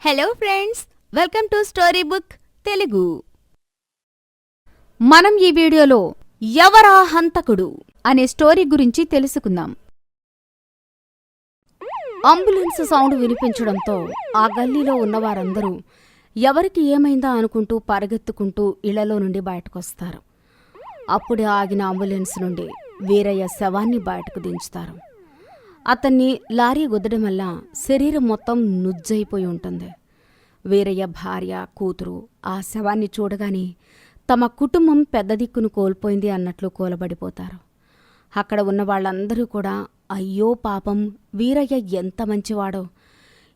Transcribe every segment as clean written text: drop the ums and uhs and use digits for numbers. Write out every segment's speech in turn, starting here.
Hello friends, welcome to story book Telugu. మనం ఈ వీడియోలో ఎవరా హంతకుడు అనే స్టోరీ గురించి తెలుసుకుందాం. అంబులెన్స్ సౌండ్ వినిపించడంతో ఆ గల్లీలో ఉన్నవారందరూ ఎవరికి ఏమైందా అనుకుంటూ పరిగెత్తుకుంటూ ఇళ్లలో నుండి బయటకొస్తారు. అప్పుడే ఆగిన అంబులెన్స్ నుండి వీరయ్య శవాన్ని బయటకు దించుతారు. అతన్ని లారీ గుద్దడం వల్ల శరీరం మొత్తం నుజ్జైపోయి ఉంటుంది. వీరయ్య భార్య, కూతురు ఆ శవాన్ని చూడగానే తమ కుటుంబం పెద్ద దిక్కును కోల్పోయింది అన్నట్లు కూలబడిపోతారు. అక్కడ ఉన్న వాళ్ళందరూ కూడా అయ్యో పాపం, వీరయ్య ఎంత మంచివాడో,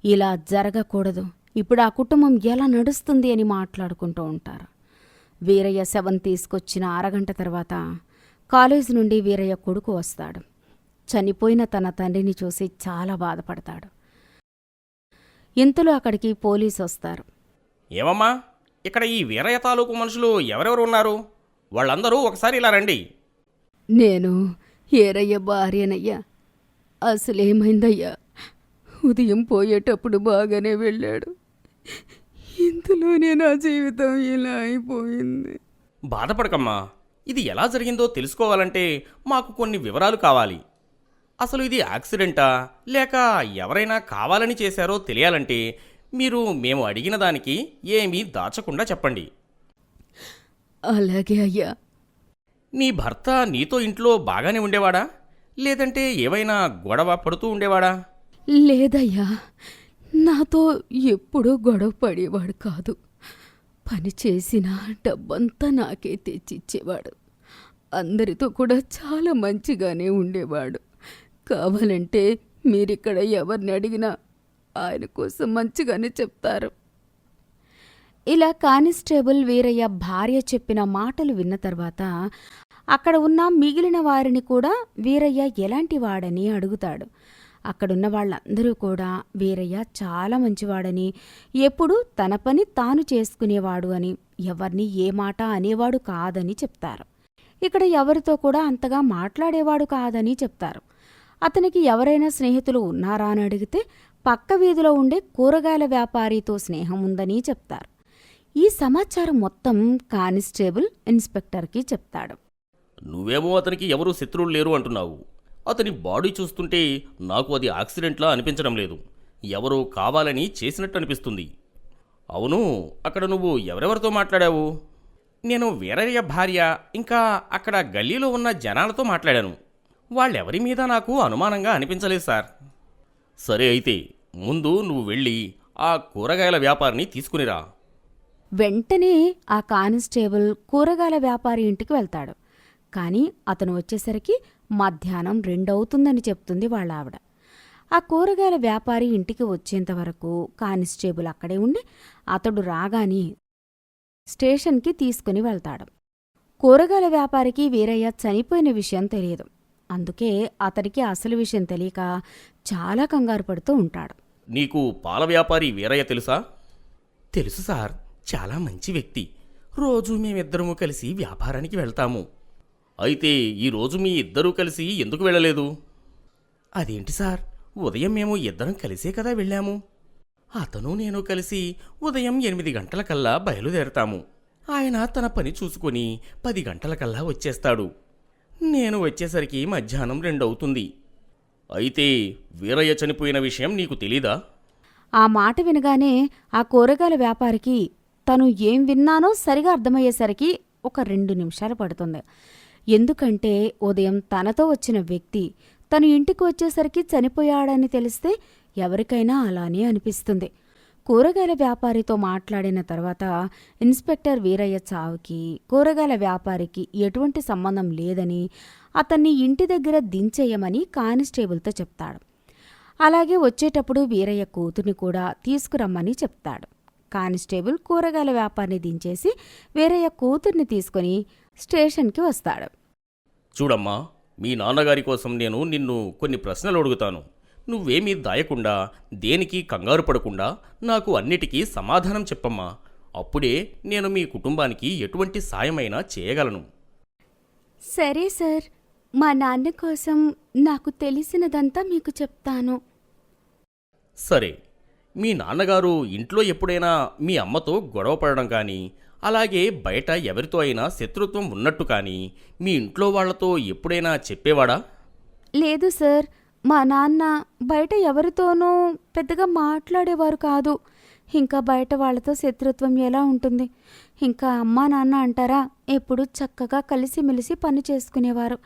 ఇలా జరగకూడదు, ఇప్పుడు ఆ కుటుంబం ఎలా నడుస్తుంది అని మాట్లాడుకుంటూ ఉంటారు. వీరయ్య శవం తీసుకొచ్చిన అరగంట తర్వాత కాలేజీ నుండి వీరయ్య కొడుకు వస్తాడు. చనిపోయిన తన తండ్రిని చూసి చాలా బాధపడతాడు. ఇంతలో అక్కడికి పోలీసు వస్తారు. ఏమమ్మా, ఇక్కడ ఈ వీరయ్య తాలూకు మనుషులు ఎవరెవరు ఉన్నారు? వాళ్ళందరూ ఒకసారి ఇలా రండి. నేను ఏరయ్య భార్యనయ్యా. అసలేమైందయ్యా? ఉదయం పోయేటప్పుడు బాగానే వెళ్ళాడు, ఇంతలోనే నా జీవితం ఇలా అయిపోయింది. బాధపడకమ్మా, ఇది ఎలా జరిగిందో తెలుసుకోవాలంటే మాకు కొన్ని వివరాలు కావాలి. అసలు ఇది యాక్సిడెంటా లేక ఎవరైనా కావాలని చేశారో తెలియాలంటే మీరు మేము అడిగిన దానికి ఏమీ దాచకుండా చెప్పండి. అలాగే అయ్యా. నీ భర్త నీతో ఇంట్లో బాగానే ఉండేవాడా, లేదంటే ఏవైనా గొడవ పడుతూ ఉండేవాడా? లేదయ్యా, నాతో ఎప్పుడూ గొడవ పడేవాడు కాదు. పని చేసిన డబ్బంతా నాకే తెచ్చిచ్చేవాడు. అందరితో కూడా చాలా మంచిగానే ఉండేవాడు. కావాలంటే మీరిక్కడ ఎవరిని అడిగినా ఆయన కోసం మంచిగానే చెప్తారు. ఇలా కానిస్టేబుల్ వీరయ్య భార్య చెప్పిన మాటలు విన్న తర్వాత అక్కడ ఉన్న మిగిలిన వారిని కూడా వీరయ్య ఎలాంటి వాడని అడుగుతాడు. అక్కడున్న వాళ్ళందరూ కూడా వీరయ్య చాలా మంచివాడని, ఎప్పుడూ తన పని తాను చేసుకునేవాడు అని, ఎవరిని ఏ మాట అనేవాడు కాదని చెప్తారు. ఇక్కడ ఎవరితో కూడా అంతగా మాట్లాడేవాడు కాదని చెప్తారు. అతనికి ఎవరైనా స్నేహితులు ఉన్నారా అని అడిగితే పక్క వీధిలో ఉండే కూరగాయల వ్యాపారితో స్నేహం ఉందని చెప్తారు. ఈ సమాచారం మొత్తం కానిస్టేబుల్ ఇన్స్పెక్టర్కి చెప్తాడు. నువ్వేమో అతనికి ఎవరూ శత్రువులు లేరు అంటున్నావు. అతని బాడీ చూస్తుంటే నాకు అది యాక్సిడెంట్లా అనిపించడం లేదు, ఎవరో కావాలని చేసినట్టు అనిపిస్తుంది. అవును, అక్కడ నువ్వు ఎవరెవరితో మాట్లాడావు? నేను వీరయ్య భార్య, ఇంకా అక్కడ గల్లీలో ఉన్న జనాలతో మాట్లాడాను. వాళ్ళెవరి మీద నాకు అనుమానంగా అనిపించలేదు సార్. సరే అయితే ముందు నువ్వు వెళ్ళి ఆ కూరగాయల వ్యాపారిని తీసుకునిరా. వెంటనే ఆ కానిస్టేబుల్ కూరగాయల వ్యాపారి ఇంటికి వెళ్తాడు. కానీ అతను వచ్చేసరికి మధ్యాహ్నం 2 అవుతుందని చెప్తుంది వాళ్ళ ఆవిడ. ఆ కూరగాయల వ్యాపారి ఇంటికి వచ్చేంతవరకు కానిస్టేబుల్ అక్కడే ఉండి అతడు రాగానే స్టేషన్కి తీసుకుని వెళ్తాడు. కూరగాయల వ్యాపారికి వీరయ్య చనిపోయిన విషయం తెలియదు. అందుకే అతడికి అసలు విషయం తెలియక చాలా కంగారు పడుతూ ఉంటాడు. నీకు పాల వ్యాపారి వీరయ్య తెలుసా? తెలుసు సార్, చాలా మంచి వ్యక్తి. రోజు మేమిద్దరము కలిసి వ్యాపారానికి వెళ్తాము. అయితే ఈరోజు మీ ఇద్దరూ కలిసి ఎందుకు వెళ్ళలేదు? అదేంటి సార్, ఉదయం మేము ఇద్దరం కలిసే కదా వెళ్ళాము. అతను నేను కలిసి ఉదయం 8 గంటలకల్లా బయలుదేరతాము. ఆయన తన పని చూసుకొని 10 గంటలకల్లా వచ్చేస్తాడు. నేను వచ్చేసరికి మధ్యాహ్నం 2 అవుతుంది. అయితే వీరయ్య చనిపోయిన విషయం నీకు తెలీదా? ఆ మాట వినగానే ఆ కూరగాయల వ్యాపారికి తను ఏం విన్నానో సరిగా అర్థమయ్యేసరికి ఒక 2 నిమిషాలు పడుతుంది. ఎందుకంటే ఉదయం తనతో వచ్చిన వ్యక్తి తను ఇంటికి వచ్చేసరికి చనిపోయాడని తెలిస్తే ఎవరికైనా అలానే అనిపిస్తుంది. కూరగాయల వ్యాపారితో మాట్లాడిన తర్వాత ఇన్స్పెక్టర్ వీరయ్య చావుకి కూరగాయల వ్యాపారికి ఎటువంటి సంబంధం లేదని, అతన్ని ఇంటి దగ్గర దించేయమని కానిస్టేబుల్తో చెప్తాడు. అలాగే వచ్చేటప్పుడు వీరయ్య కూతుర్ని కూడా తీసుకురమ్మని చెప్తాడు. కానిస్టేబుల్ కూరగాయల వ్యాపారిని దించేసి వీరయ్య కూతుర్ని తీసుకుని స్టేషన్కి వస్తాడు. చూడమ్మా, మీ నాన్నగారి కోసం నేను నిన్ను కొన్ని ప్రశ్నలు అడుగుతాను. నువ్వేమీ దాయకుండా, దేనికి కంగారు పడకుండా నాకు అన్నిటికీ సమాధానం చెప్పమ్మా. అప్పుడే నేను మీ కుటుంబానికి ఎటువంటి సాయమైనా చేయగలను. సరే సార్, మా నాన్న కోసం నాకు తెలిసినదంతా మీకు చెప్తాను. సరే, మీ నాన్నగారు ఇంట్లో ఎప్పుడైనా మీ అమ్మతో గొడవ పడడం కానీ, అలాగే బయట ఎవరితో అయినా శత్రుత్వం ఉన్నట్టు కానీ మీ ఇంట్లో వాళ్ళతో ఎప్పుడైనా చెప్పేవాడా? లేదు సార్, మా నాన్న బయట ఎవరితోనూ పెద్దగా మాట్లాడేవారు కాదు. ఇంకా బయట వాళ్ళతో శత్రుత్వం ఎలా ఉంటుంది? ఇంకా అమ్మా నాన్న అంటారా, ఎప్పుడూ చక్కగా కలిసిమెలిసి పని చేసుకునేవారు.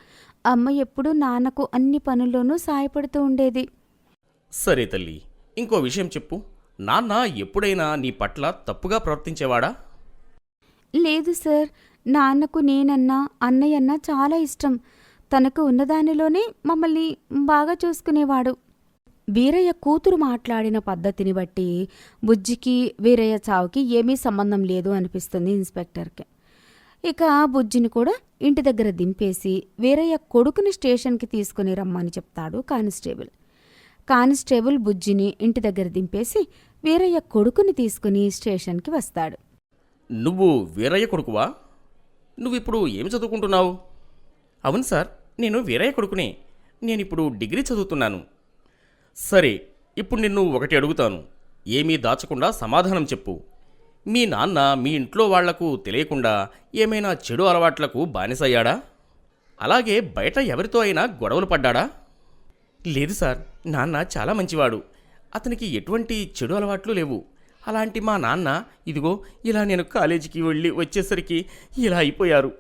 అమ్మ ఎప్పుడూ నాన్నకు అన్ని పనుల్లోనూ సాయపడుతూ ఉండేది. సరే తల్లి, ఇంకో విషయం చెప్పు. నాన్న ఎప్పుడైనా నీ పట్ల తప్పుగా ప్రవర్తించేవాడా? లేదు సార్, నాన్నకు నేనన్నా అన్నయ్యన్నా చాలా ఇష్టం. తనకు ఉన్నదానిలోనే మమ్మల్ని బాగా చూసుకునేవాడు. వీరయ్య కూతురు మాట్లాడిన పద్ధతిని బట్టి బుజ్జికి వీరయ్య చావుకి ఏమీ సంబంధం లేదు అనిపిస్తుంది ఇన్స్పెక్టర్కి. ఇక బుజ్జిని కూడా ఇంటి దగ్గర దింపేసి వీరయ్య కొడుకుని స్టేషన్కి తీసుకుని రమ్మని చెప్తాడు కానిస్టేబుల్. కానిస్టేబుల్ బుజ్జిని ఇంటి దగ్గర దింపేసి వీరయ్య కొడుకుని తీసుకుని స్టేషన్కి వస్తాడు. నువ్వు వీరయ్య కొడుకువా? నువ్విప్పుడు ఏమి చదువుకుంటున్నావు? అవును సార్, నేను వీరయ్య కొడుకునే. నేనిప్పుడు డిగ్రీ చదువుతున్నాను. సరే, ఇప్పుడు నిన్ను ఒకటి అడుగుతాను. ఏమీ దాచకుండా సమాధానం చెప్పు. మీ నాన్న మీ ఇంట్లో వాళ్లకు తెలియకుండా ఏమైనా చెడు అలవాట్లకు బానిసయ్యాడా? అలాగే బయట ఎవరితో అయినా గొడవలు పడ్డాడా? లేదు సార్, నాన్న చాలా మంచివాడు. అతనికి ఎటువంటి చెడు అలవాట్లు లేవు. అలాంటి మా నాన్న ఇదిగో ఇలా నేను కాలేజీకి వెళ్ళి వచ్చేసరికి ఇలా అయిపోయారు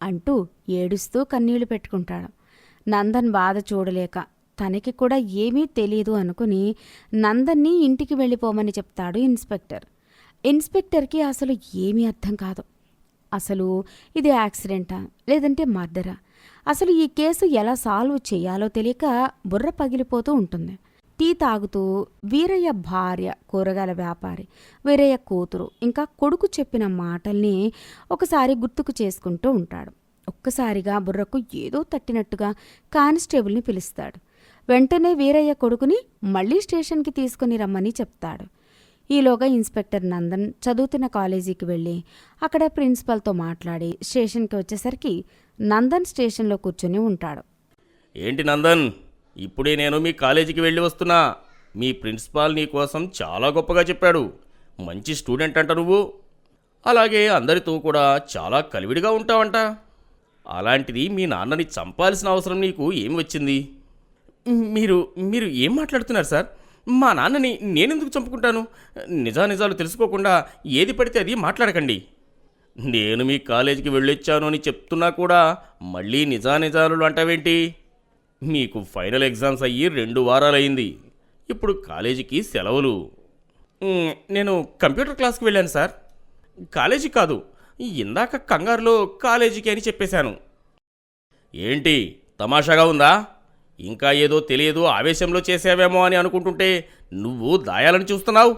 అంటూ ఏడుస్తూ కన్నీళ్లు పెట్టుకుంటాడు. నందన్ బాధ చూడలేక తనకి కూడా ఏమీ తెలీదు అనుకుని నందన్ని ఇంటికి వెళ్ళిపోమని చెప్తాడు ఇన్స్పెక్టర్. ఇన్స్పెక్టర్కి అసలు ఏమీ అర్థం కాదు. అసలు ఇది యాక్సిడెంటా లేదంటే మర్డరా? అసలు ఈ కేసు ఎలా సాల్వ్ చేయాలో తెలియక బుర్ర పగిలిపోతూ ఉంటుంది. టీ తాగుతూ వీరయ్య భార్య, కూరగాయల వ్యాపారి, వీరయ్య కూతురు, ఇంకా కొడుకు చెప్పిన మాటల్ని ఒకసారి గుర్తుకు చేసుకుంటూ ఉంటాడు. ఒక్కసారిగా బుర్రకు ఏదో తట్టినట్టుగా కానిస్టేబుల్ని పిలుస్తాడు. వెంటనే వీరయ్య కొడుకుని మళ్లీ స్టేషన్కి తీసుకుని రమ్మని చెప్తాడు. ఈలోగా ఇన్స్పెక్టర్ నందన్ చదువుతున్న కాలేజీకి వెళ్ళి అక్కడ ప్రిన్సిపల్తో మాట్లాడి స్టేషన్కి వచ్చేసరికి నందన్ స్టేషన్లో కూర్చొని ఉంటాడు. ఏంటి నందన్, ఇప్పుడే నేను మీ కాలేజీకి వెళ్ళి వస్తున్నా. మీ ప్రిన్సిపాల్ నీ కోసం చాలా గొప్పగా చెప్పాడు. మంచి స్టూడెంట్ అంట నువ్వు. అలాగే అందరితో కూడా చాలా కలివిడిగా ఉంటావంట. అలాంటిది మీ నాన్నని చంపాల్సిన అవసరం నీకు ఏమి వచ్చింది? మీరు మీరు ఏం మాట్లాడుతున్నారు సార్? మా నాన్నని నేనెందుకు చంపుకుంటాను? నిజానిజాలు తెలుసుకోకుండా ఏది పడితే అది మాట్లాడకండి. నేను మీ కాలేజీకి వెళ్ళొచ్చాను అని చెప్తున్నా కూడా మళ్ళీ నిజానిజాలు అంటావేంటి? మీకు ఫైనల్ ఎగ్జామ్స్ అయ్యి 2 వారాలయ్యింది. ఇప్పుడు కాలేజీకి సెలవులు. నేను కంప్యూటర్ క్లాస్కి వెళ్ళాను సార్. కాలేజీ కాదు, ఇందాక కంగారులో కాలేజీకి అని చెప్పేశాను. ఏంటి తమాషాగా ఉందా? ఇంకా ఏదో తెలియదు ఆవేశంలో చేసావేమో అని అనుకుంటుంటే నువ్వు దాయాలని చూస్తున్నావు.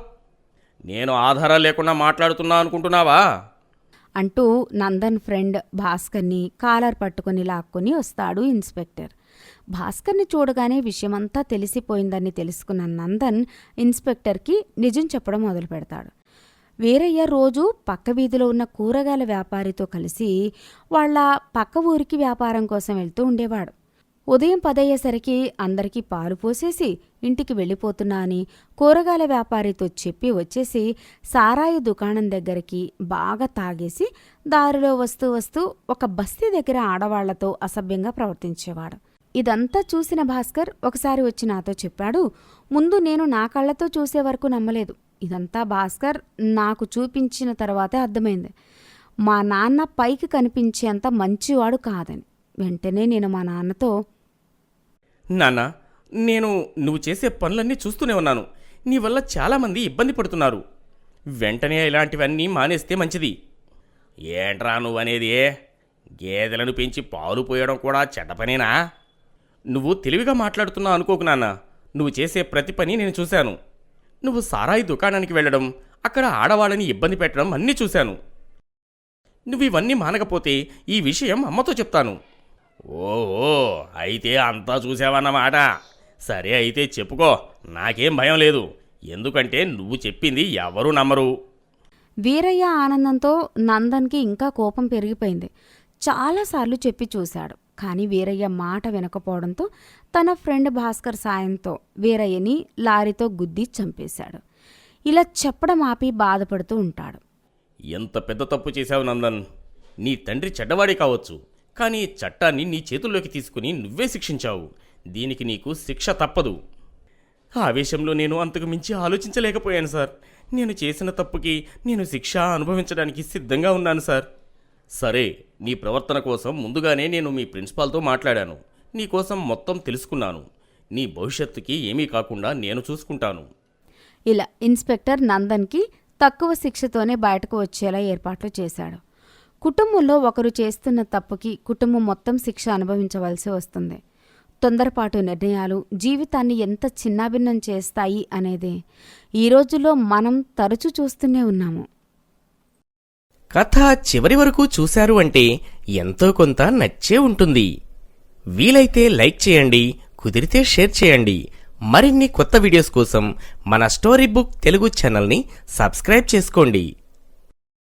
నేను ఆధారాలు లేకుండా మాట్లాడుతున్నా అనుకుంటున్నావా? అంటూ నందన్ ఫ్రెండ్ భాస్కర్ని కాలర్ పట్టుకుని లాక్కొని వస్తాడు ఇన్స్పెక్టర్. భాస్కర్ని చూడగానే విషయమంతా తెలిసిపోయిందని తెలుసుకున్న నందన్ ఇన్స్పెక్టర్కి నిజం చెప్పడం మొదలు పెడతాడు. వీరయ్య రోజు పక్క వీధిలో ఉన్న కూరగాయల వ్యాపారితో కలిసి వాళ్ళ పక్క ఊరికి వ్యాపారం కోసం వెళ్తూ ఉండేవాడు. ఉదయం 10 అయ్యేసరికి అందరికీ పాలు పోసేసి ఇంటికి వెళ్ళిపోతున్నా అని కూరగాయల వ్యాపారితో చెప్పి వచ్చేసి సారాయి దుకాణం దగ్గరికి బాగా తాగేసి దారిలో వస్తూ వస్తూ ఒక బస్తీ దగ్గర ఆడవాళ్లతో అసభ్యంగా ప్రవర్తించేవాడు. ఇదంతా చూసిన భాస్కర్ ఒకసారి వచ్చి నాతో చెప్పాడు. ముందు నేను నా కళ్ళతో చూసే వరకు నమ్మలేదు. ఇదంతా భాస్కర్ నాకు చూపించిన తర్వాతే అర్థమైంది. మా నాన్న పైకి కనిపించేంత మంచివాడు కాదని. వెంటనే నేను మా నాన్నతో, నాన్న, నేను నువ్వు చేసే పనులన్నీ చూస్తూనే ఉన్నాను. నీ వల్ల చాలామంది ఇబ్బంది పడుతున్నారు. వెంటనే ఇలాంటివన్నీ మానేస్తే మంచిది. ఏంట్రా నువ్వనేది? గేదెలను పెంచి పాలు పోయడం కూడా చెడ్డ పనేనా? నువ్వు తెలివిగా మాట్లాడుతున్నావు అనుకోకు నాన్న. నువ్వు చేసే ప్రతి పని నేను చూశాను. నువ్వు సారాయి దుకాణానికి వెళ్ళడం, అక్కడ ఆడవాళ్ళని ఇబ్బంది పెట్టడం అన్నీ చూశాను. నువ్వు ఇవన్నీ మానకపోతే ఈ విషయం అమ్మతో చెప్తాను. ఓహో, అయితే అంతా చూసావన్నమాట. సరే అయితే చెప్పుకో, నాకేం భయం లేదు. ఎందుకంటే నువ్వు చెప్పింది ఎవరూ నమ్మరు. వీరయ్య ఆనందంతో నందన్కి ఇంకా కోపం పెరిగిపోయింది. చాలాసార్లు చెప్పి చూశాడు. కానీ వీరయ్య మాట వినకపోవడంతో తన ఫ్రెండ్ భాస్కర్ సాయంతో వీరయ్యని లారీతో గుద్ది చంపేశాడు. ఇలా చెప్పడం ఆపి బాధపడుతూ ఉంటాడు. ఎంత పెద్ద తప్పు చేశావు నందన్. నీ తండ్రి చెడ్డవాడే కావచ్చు, కానీ చట్టాన్ని నీ చేతుల్లోకి తీసుకుని నువ్వే శిక్షించావు. దీనికి నీకు శిక్ష తప్పదు. ఆవేశంలో నేను అంతకు మించి ఆలోచించలేకపోయాను సార్. నేను చేసిన తప్పుకి నేను శిక్ష అనుభవించడానికి సిద్ధంగా ఉన్నాను సార్. సరే, నీ ప్రవర్తన కోసం ముందుగానే నేను మీ ప్రిన్సిపాల్తో మాట్లాడాను. నీ కోసం మొత్తం తెలుసుకున్నాను. నీ భవిష్యత్తుకి ఏమీ కాకుండా నేను చూసుకుంటాను. ఇలా ఇన్స్పెక్టర్ నందన్కి తక్కువ శిక్షతోనే బయటకు వచ్చేలా ఏర్పాట్లు చేశాడు. కుటుంబంలో ఒకరు చేస్తున్న తప్పుకి కుటుంబం మొత్తం శిక్ష అనుభవించవలసి వస్తుంది. తొందరపాటు నిర్ణయాలు జీవితాన్ని ఎంత చిన్నాభిన్నం చేస్తాయి అనేది ఈ రోజుల్లో మనం తరచూ చూస్తూనే ఉన్నాము. కథ చివరి వరకు చూశారు అంటే ఎంతో కొంత నచ్చే ఉంటుంది. వీలైతే లైక్ చేయండి, కుదిరితే షేర్ చేయండి. మరిన్ని కొత్త వీడియోస్ కోసం మన స్టోరీ బుక్ తెలుగు ఛానల్ని సబ్స్క్రైబ్ చేసుకోండి.